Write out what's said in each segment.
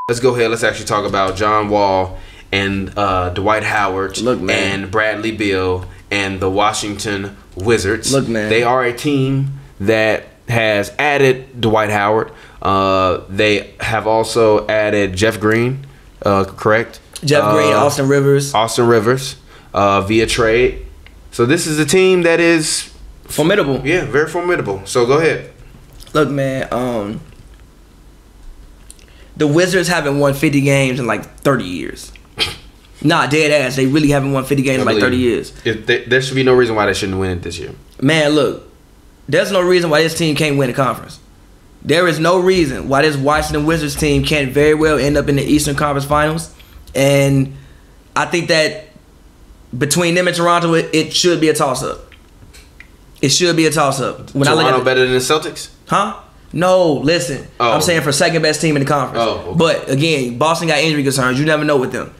let's go ahead. Let's actually talk about John Wall and Dwight Howard and Bradley Beal and the Washington Wizards. Look, man. They are a team that has added Dwight Howard. They have also added Jeff Green, correct? Jeff Green, Austin Rivers. Via trade. So this is a team that is formidable. Yeah, very formidable. So go ahead. Look, man, the Wizards haven't won 50 games in like 30 years. Nah, dead ass. They really haven't won 50 games in like 30 years. There should be no reason why they shouldn't win it this year. Man, look, there's no reason why this team can't win the conference. There is no reason why this Washington Wizards team can't very well end up in the Eastern Conference Finals. And I think that between them and Toronto, it should be a toss-up. It should be a toss-up. Toronto better than the Celtics? Huh? No, listen. Oh. I'm saying for second best team in the conference. Oh, okay. But again, Boston got injury concerns. You never know with them.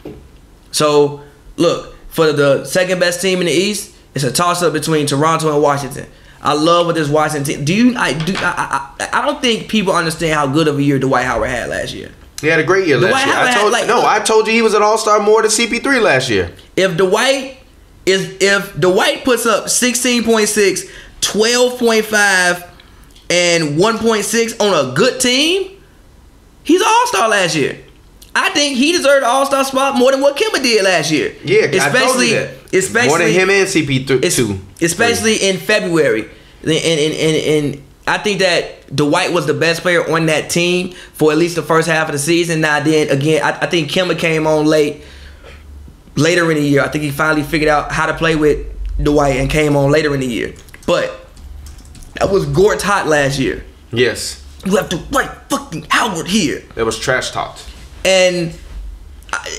So, look, for the second best team in the East, it's a toss-up between Toronto and Washington. I love what this Washington team. I don't think people understand how good of a year Dwight Howard had last year. He had a great year last year. I told you he was an all-star more than CP3 last year. If Dwight puts up 16.6, 12.5, and 1.6 on a good team, he's an all-star last year. I think he deserved an all-star spot more than what Kemba did last year. Yeah, especially more than him and CP2. Especially in February. And I think that Dwight was the best player on that team for at least the first half of the season. Now then, again, I think Kemba came on later in the year. I think he finally figured out how to play with Dwight and came on later in the year. But that was Gortat last year. Yes. You have Dwight fucking Howard here. That was trash talked. And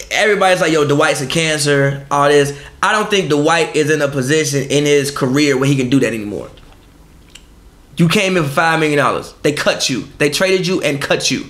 everybody's like, yo, Dwight's a cancer, all this. I don't think Dwight is in a position in his career where he can do that anymore. You came in for $5 million. They cut you. They traded you and cut you.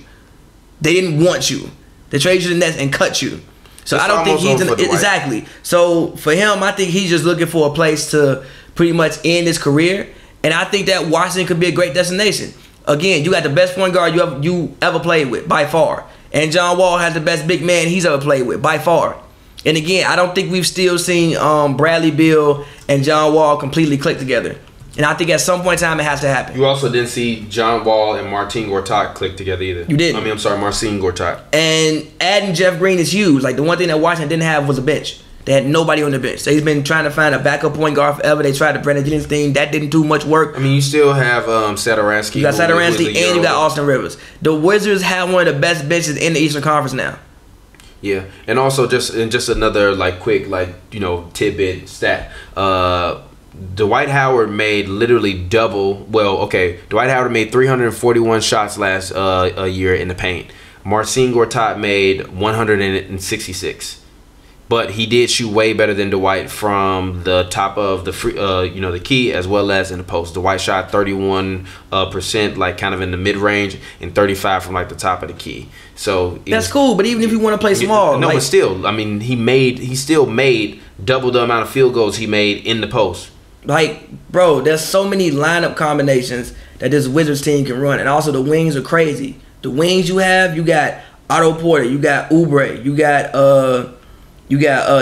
They didn't want you. They traded you to the Nets and cut you. So I don't think he's exactly. So for him, I think he's just looking for a place to pretty much end his career. And I think that Washington could be a great destination. Again, you got the best point guard you ever played with by far. And John Wall has the best big man he's ever played with by far. And again, I don't think we've still seen Bradley Beal and John Wall completely click together. And I think at some point in time it has to happen. You also didn't see John Wall and Marcin Gortat click together either. You didn't. I'm sorry, Marcin Gortat. And adding Jeff Green is huge. Like the one thing that Washington didn't have was a bench. They had nobody on the bench. So he's been trying to find a backup point guard forever. They tried the Brandon Jennings thing. That didn't do much work. I mean, you still have Satoransky. You got Satoransky and you got Austin Rivers. The Wizards have one of the best benches in the Eastern Conference now. Yeah, and also just another quick tidbit stat. Dwight Howard made literally double. Well, okay, Dwight Howard made 341 shots last year in the paint. Marcin Gortat made 166. But he did shoot way better than Dwight from the top of the the key as well as in the post. Dwight shot 31%, kind of in the mid range, and 35 from the top of the key. So that's cool. But even if you want to play small, but still, I mean, he still made double the amount of field goals he made in the post. Bro, there's so many lineup combinations that this Wizards team can run, and also the wings are crazy. The wings you got Otto Porter, you got Oubre, you got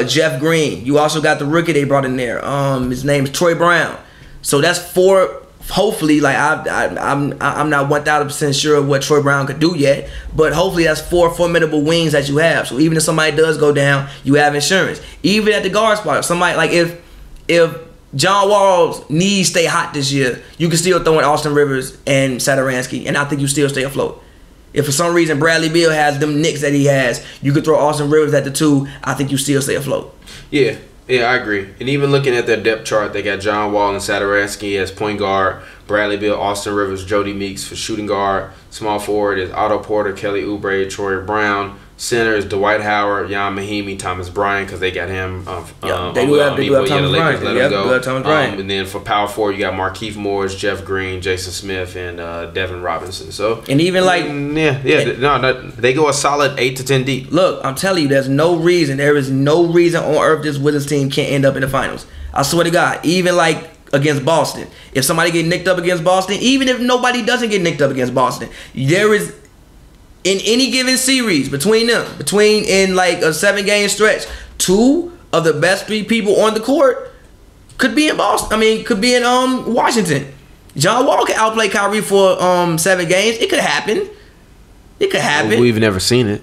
Jeff Green. You also got the rookie they brought in there. His name is Troy Brown. So that's four. Hopefully, I'm not 1,000% sure of what Troy Brown could do yet, but hopefully that's four formidable wings that you have. So even if somebody does go down, you have insurance. Even at the guard spot, if somebody if John Wall's knees stay hot this year, you can still throw in Austin Rivers and Satoransky, and I think you still stay afloat. If for some reason Bradley Beal has them nicks that he has, you could throw Austin Rivers at the 2. I think you still stay afloat. Yeah, I agree. And even looking at their depth chart, they got John Wall and Satoransky as point guard, Bradley Beal, Austin Rivers, Jody Meeks for shooting guard. Small forward is Otto Porter, Kelly Oubre, Troy Brown. Center is Dwight Howard, Jan Mahimi, Thomas Bryant, because they got him. They do have Thomas Bryant. Thomas Bryant. And then for power forward, you got Markieff Morris, Jeff Green, Jason Smith, and Devin Robinson. So and even they go a solid 8 to 10 deep. Look, I'm telling you, there is no reason on earth this Wizards team can't end up in the finals. I swear to God, even against Boston. If somebody get nicked up against Boston, even if nobody doesn't get nicked up against Boston, in any given series between in like a 7-game stretch, 2 of the best 3 people on the court could be in Boston. I mean, could be in Washington. John Wall can outplay Kyrie for 7 games. It could happen. It could happen. Well, we've never seen it.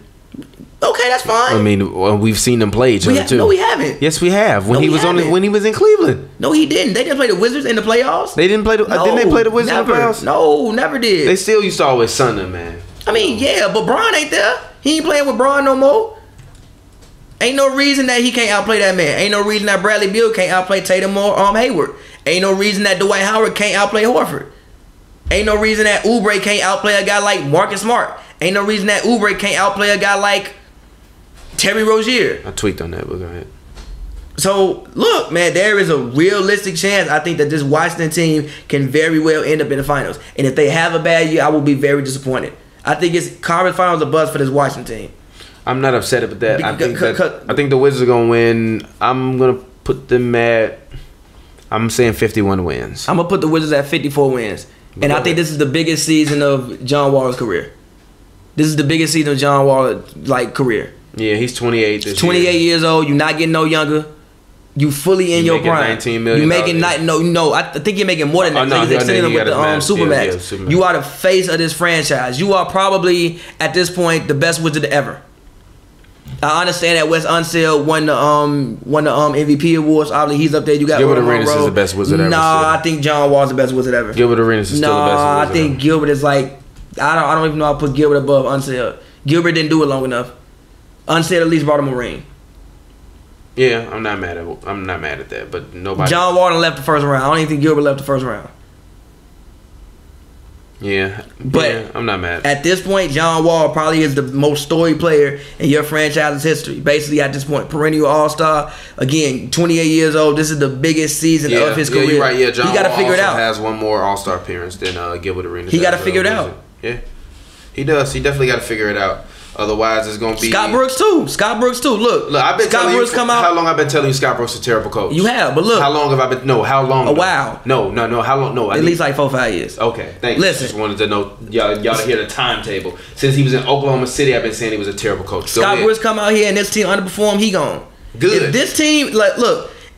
Okay, that's fine. I mean, we've seen them play each other too. No, we haven't. Yes, we have. When he was in Cleveland. No, he didn't. They didn't play the Wizards in the playoffs. They didn't play the. No, didn't they play the Wizards never. in the playoffs? No, never did. They still used to always sun them, man. I mean, yeah, but Bron ain't there. He ain't playing with Bron no more. Ain't no reason that he can't outplay that man. Ain't no reason that Bradley Beal can't outplay Tatum or Hayward. Ain't no reason that Dwight Howard can't outplay Horford. Ain't no reason that Oubre can't outplay a guy like Marcus Smart. Ain't no reason that Oubre can't outplay a guy like Terry Rozier. I tweaked on that, but go ahead. So, look, man, there is a realistic chance I think that this Washington team can very well end up in the finals. And if they have a bad year, I will be very disappointed. I think it's conference finals a buzz for this Washington team. I'm not upset with that. I think the Wizards are going to win. I'm going to put them at, I'm saying 51 wins. I'm going to put the Wizards at 54 wins. And I think this is the biggest season of John Wall's career. This is the biggest season of John Wall's career. Yeah, he's 28 this 28 years old. You're not getting no younger. You fully in your prime. $19 million. You making no. I think you're making more than that. He's extending them with the Supermax. Supermax. You are the face of this franchise. You are probably at this point the best Wizard ever. I understand that Wes Unseld won the MVP awards. Obviously, he's up there. You got Gilbert Arenas is the best Wizard ever. Nah, I think John Wall's the best Wizard ever. Gilbert Arenas is still the best Wizard I think Gilbert is like, I don't even know. I'll put Gilbert above Unseld. Gilbert didn't do it long enough. Unseld at least brought him a ring. Yeah, I'm not mad at that, but nobody. John Wall left the first round. I don't even think Gilbert left the first round. Yeah, but yeah, I'm not mad. At this point, John Wall probably is the most storied player in your franchise's history. Basically, at this point, perennial All-Star. Again, 28 years old. This is the biggest season of his career. You're right. Yeah, John Wall figure also has one more All-Star appearance than Gilbert Arenas. He got to figure it out. Yeah, he does. He definitely got to figure it out. Otherwise, it's gonna be Scott Brooks too. Look, I've been Scott telling Brooks you come out. How long I've been telling you Scott Brooks is a terrible coach? You have, but look, how long have I been? No, how long? A while. No. How long? No, at least like 4 or 5 years. Okay, thank you. Listen, just wanted to know y'all to hear the timetable. Since he was in Oklahoma City, I've been saying he was a terrible coach. Scott Brooks come out here and this team underperform. He gone. Good. If this team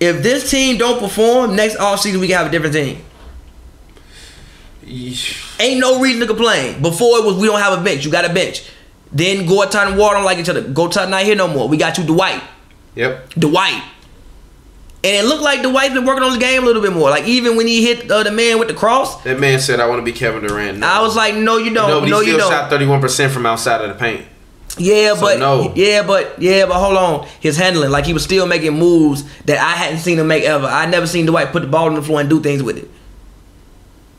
if this team don't perform next offseason, we can have a different team. Yeesh. Ain't no reason to complain. Before it was we don't have a bench. You got a bench. Then Gortat and Wall don't like each other. Gortat not here no more. We got you Dwight. Yep. Dwight. And it looked like Dwight's been working on his game a little bit more. Like even when he hit the man with the cross. That man said, "I want to be Kevin Durant." No. I was like, "No, you don't. No, you don't." Shot 31% from outside of the paint. Yeah, so but no. but hold on. His handling, like he was still making moves that I hadn't seen him make ever. I never seen Dwight put the ball on the floor and do things with it.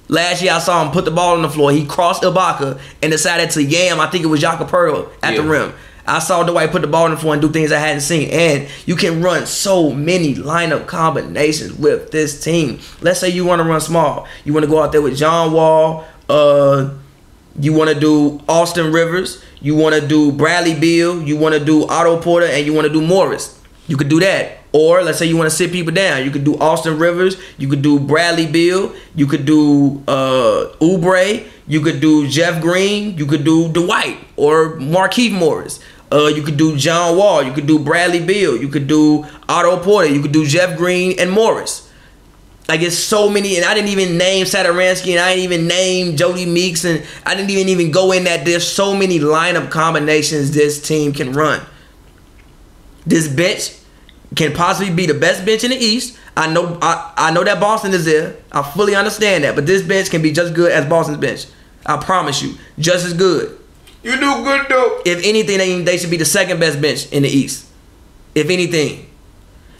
Last year I saw him put the ball on the floor. He crossed Ibaka and decided to yam. I think it was Jakob Poeltl at the rim. I saw Dwight put the ball on the floor and do things I hadn't seen. And you can run so many lineup combinations with this team. Let's say you want to run small. You want to go out there with John Wall. You want to do Austin Rivers. You want to do Bradley Beal. You want to do Otto Porter. And you want to do Morris. You could do that. Or let's say you want to sit people down. You could do Austin Rivers. You could do Bradley Beal. You could do Oubre. You could do Jeff Green. You could do Dwight or Markieff Morris. You could do John Wall. You could do Bradley Beal. You could do Otto Porter. You could do Jeff Green and Morris. Like it's so many, and I didn't even name Satoransky, and I didn't even name Jody Meeks, and I didn't even go in that there's so many lineup combinations this team can run. This bench can possibly be the best bench in the East. I know that Boston is there. I fully understand that, but this bench can be just good as Boston's bench. I promise you, just as good. You do good though. If anything, they should be the second best bench in the East. If anything.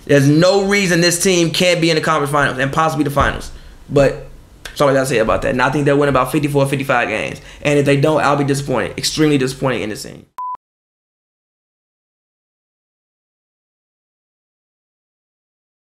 There's no reason this team can't be in the conference finals and possibly the finals. But that's all I gotta say about that. And I think they'll win about 54, 55 games. And if they don't, I'll be disappointed. Extremely disappointed in this team.